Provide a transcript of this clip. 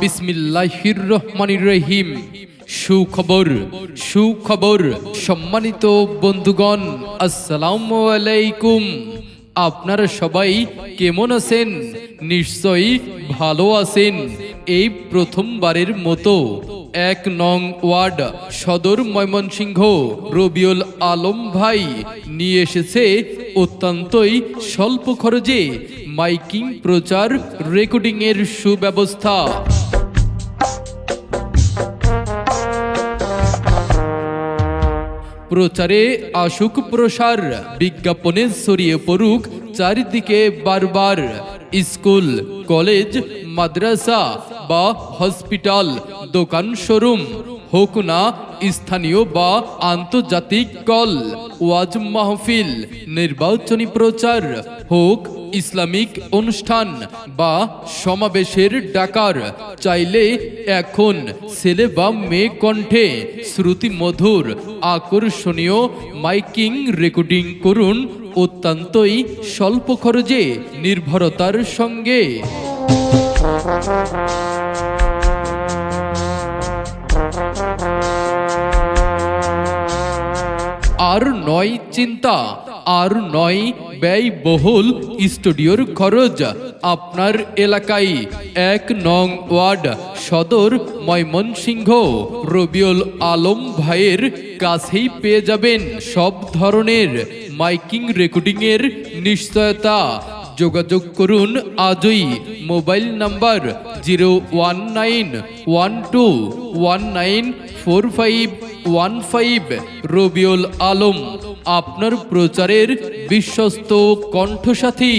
বিসমিল্লাহির রহমানির রহিম। সুখবর সুখবর, সম্মানিত বন্ধুগণ, আসসালামু আলাইকুম। আপনারা সবাই কেমন আছেন? নিশ্চয়ই ভালো আছেন। এই প্রথমবারের মতো ১ নং ওয়ার্ড সদর ময়মনসিংহ রবিউল আলম ভাই নিয়ে এসেছে অত্যন্তই স্বল্প খরচে মাইকিং প্রচার রেকর্ডিং এর সুব্যবস্থা। প্রচারে আসুক প্রসার, বিজ্ঞাপনে ছড়িয়ে পড়ুক চারিদিকে বারবার। স্কুল, কলেজ, মাদ্রাসা বা হসপিটাল, দোকান, শোরুম, হোক না স্থানীয় বা আন্তর্জাতিক কল, ওয়াজ মাহফিল, নির্বাচনী প্রচার, হোক ইসলামিক অনুষ্ঠান বা সমাবেশের ডাকার, চাইলে এখন ছেলে বা মেয়ে কণ্ঠে শ্রুতি মধুর আকর্ষণীয় মাইকিং রেকর্ডিং করুন অত্যন্তই স্বল্প খরচে নির্ভরতার সঙ্গে। আর নয় চিন্তা, আর নয় ব্যয়বহুল স্টুডিওর খরচ। আপনার এলাকায় ১ নং ওয়ার্ড সদর ময়মনসিংহ রবিউল আলম ভাইয়ের কাছেই পেয়ে যাবেন সব ধরনের মাইকিং রেকর্ডিং এর নিশ্চয়তা। যোগাযোগ করুন আজই। Mobile number 01912194515। রবিউল আলম, আপনার প্রচারের বিশ্বস্ত কণ্ঠসাথী।